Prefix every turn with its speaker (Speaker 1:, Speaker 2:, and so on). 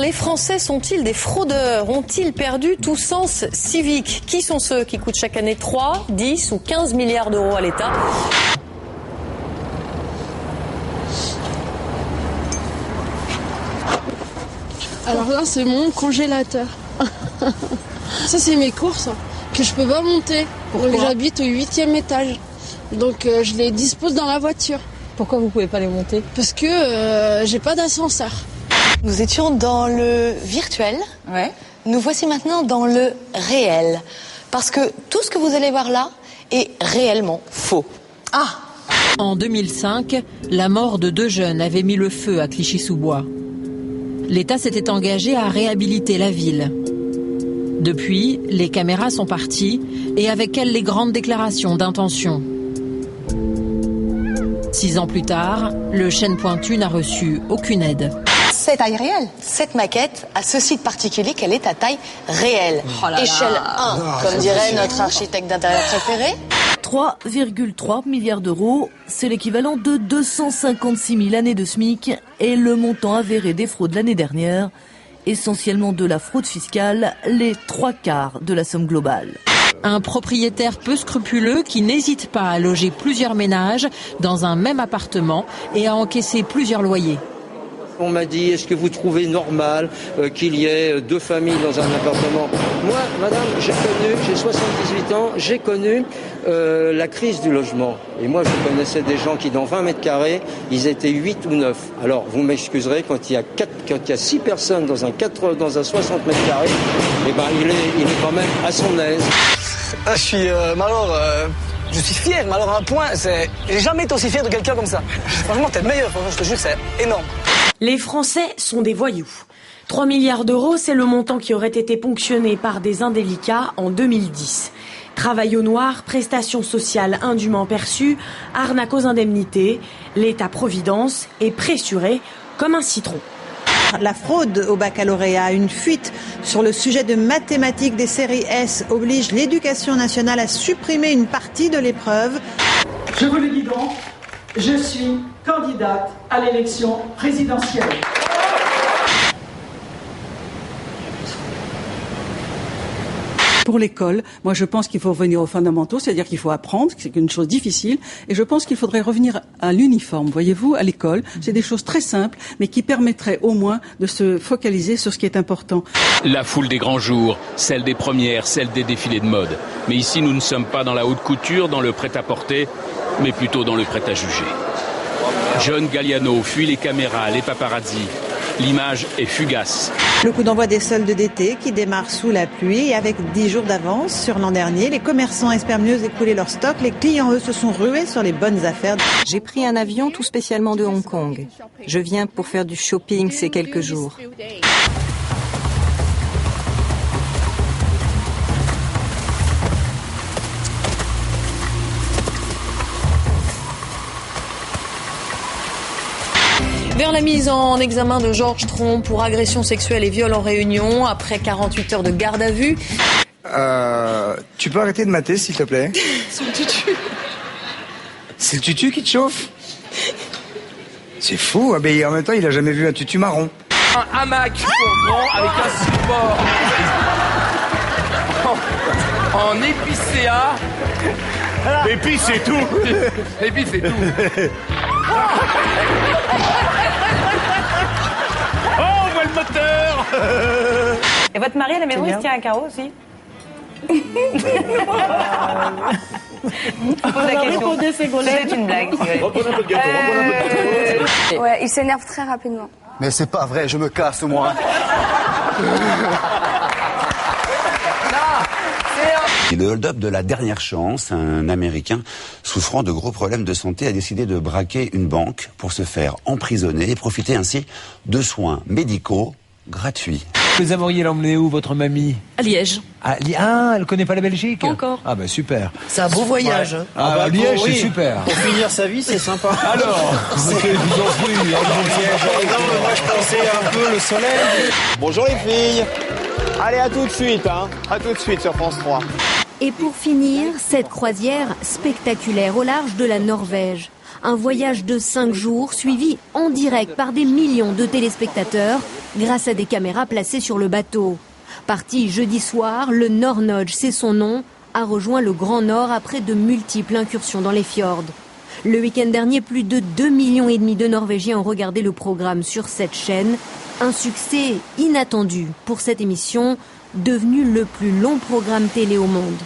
Speaker 1: Les Français sont-ils des fraudeurs? Ont-ils perdu tout sens civique? Qui sont ceux qui coûtent chaque année 3, 10 ou 15 milliards d'euros à l'État?
Speaker 2: Alors là, c'est mon congélateur. Ça, c'est mes courses que je peux pas monter. Donc j'habite au 8e étage. Donc je les dispose dans la voiture.
Speaker 1: Pourquoi vous pouvez pas les monter?
Speaker 2: Parce que j'ai pas d'ascenseur.
Speaker 3: Nous étions dans le virtuel.
Speaker 1: Ouais.
Speaker 3: Nous voici maintenant dans le réel. Parce que tout ce que vous allez voir là est réellement faux.
Speaker 1: Ah!
Speaker 4: En 2005, la mort de 2 jeunes avait mis le feu à Clichy-sous-Bois. L'État s'était engagé à réhabiliter la ville. Depuis, les caméras sont parties et avec elles les grandes déclarations d'intention. 6 ans plus tard, le chêne pointu n'a reçu aucune aide.
Speaker 3: C'est taille réelle. Cette maquette a ceci de particulier qu'elle est à taille réelle. Échelle 1, comme dirait notre architecte d'intérieur préféré.
Speaker 5: 3,3 milliards d'euros, c'est l'équivalent de 256 000 années de SMIC et le montant avéré des fraudes l'année dernière, essentiellement de la fraude fiscale, les 3/4 de la somme globale.
Speaker 4: Un propriétaire peu scrupuleux qui n'hésite pas à loger plusieurs ménages dans un même appartement et à encaisser plusieurs loyers.
Speaker 6: On m'a dit, est-ce que vous trouvez normal qu'il y ait 2 familles dans un appartement? Moi, madame, j'ai 78 ans, j'ai connu la crise du logement. Et moi, je connaissais des gens qui, dans 20 mètres carrés, ils étaient 8 ou 9. Alors, vous m'excuserez, quand il y a 6 personnes dans un 60 mètres carrés, eh ben, il est quand même à son aise.
Speaker 7: Ah, je suis fier, mais alors à un point, j'ai jamais été aussi fier de quelqu'un comme ça. Franchement, t'es le meilleur, je te jure, c'est énorme.
Speaker 8: Les Français sont des voyous. 3 milliards d'euros, c'est le montant qui aurait été ponctionné par des indélicats en 2010. Travail au noir, prestations sociales indûment perçues, arnaque aux indemnités, l'État-providence est pressuré comme un citron.
Speaker 9: La fraude au baccalauréat, une fuite sur le sujet de mathématiques des séries S oblige l'Éducation nationale à supprimer une partie de l'épreuve.
Speaker 10: Je vous le dis donc, je suis candidate à l'élection présidentielle.
Speaker 11: Pour l'école, moi je pense qu'il faut revenir aux fondamentaux, c'est-à-dire qu'il faut apprendre, c'est une chose difficile, et je pense qu'il faudrait revenir à l'uniforme, voyez-vous, à l'école. C'est des choses très simples, mais qui permettraient au moins de se focaliser sur ce qui est important.
Speaker 12: La foule des grands jours, celle des premières, celle des défilés de mode. Mais ici, nous ne sommes pas dans la haute couture, dans le prêt-à-porter, mais plutôt dans le prêt-à-juger. John Galliano fuit les caméras, les paparazzis. L'image est fugace.
Speaker 9: Le coup d'envoi des soldes d'été qui démarre sous la pluie et avec 10 jours d'avance sur l'an dernier. Les commerçants espèrent mieux écouler leur stock. Les clients, eux, se sont rués sur les bonnes affaires.
Speaker 13: J'ai pris un avion tout spécialement de Hong Kong. Je viens pour faire du shopping ces quelques jours.
Speaker 1: Vers la mise en examen de Georges Tron pour agression sexuelle et viol en Réunion, après 48 heures de garde à vue.
Speaker 14: Tu peux arrêter de mater, s'il te plaît?
Speaker 2: C'est le tutu.
Speaker 14: C'est le tutu qui te chauffe? C'est fou, mais en même temps, il a jamais vu un tutu marron.
Speaker 15: Un hamac pour grand avec un support en épicéa.
Speaker 16: Et puis c'est tout.
Speaker 15: Et puis c'est tout.
Speaker 16: Oh, on voit le moteur.
Speaker 17: Et votre mari à la maison, il se tient à carreau aussi? Je pose la question. C'est une blague.
Speaker 16: Reprenez un peu de gâteau,
Speaker 18: Ouais, il s'énerve très rapidement.
Speaker 19: Mais c'est pas vrai, je me casse moi.
Speaker 20: Le hold-up de la dernière chance, un Américain souffrant de gros problèmes de santé a décidé de braquer une banque pour se faire emprisonner et profiter ainsi de soins médicaux gratuits.
Speaker 21: Vous aimeriez l'emmener où, votre mamie?
Speaker 5: À Liège.
Speaker 21: Ah, elle connaît pas la Belgique?
Speaker 5: Encore.
Speaker 21: Ah bah super.
Speaker 22: C'est un beau voyage.
Speaker 21: Ouais. Ah, Liège, c'est super.
Speaker 22: Pour finir sa vie, c'est sympa.
Speaker 21: Alors, vous en prie,
Speaker 22: moi je pensais un peu le soleil.
Speaker 23: Bonjour les filles. Allez, à tout de suite, À tout de suite sur France 3.
Speaker 24: Et pour finir, cette croisière spectaculaire au large de la Norvège. Un voyage de 5 jours suivi en direct par des millions de téléspectateurs grâce à des caméras placées sur le bateau. Parti jeudi soir, le Nord-Nodge, c'est son nom, a rejoint le Grand Nord après de multiples incursions dans les fjords. Le week-end dernier, plus de 2,5 millions de Norvégiens ont regardé le programme sur cette chaîne. Un succès inattendu pour cette émission, devenue le plus long programme télé au monde.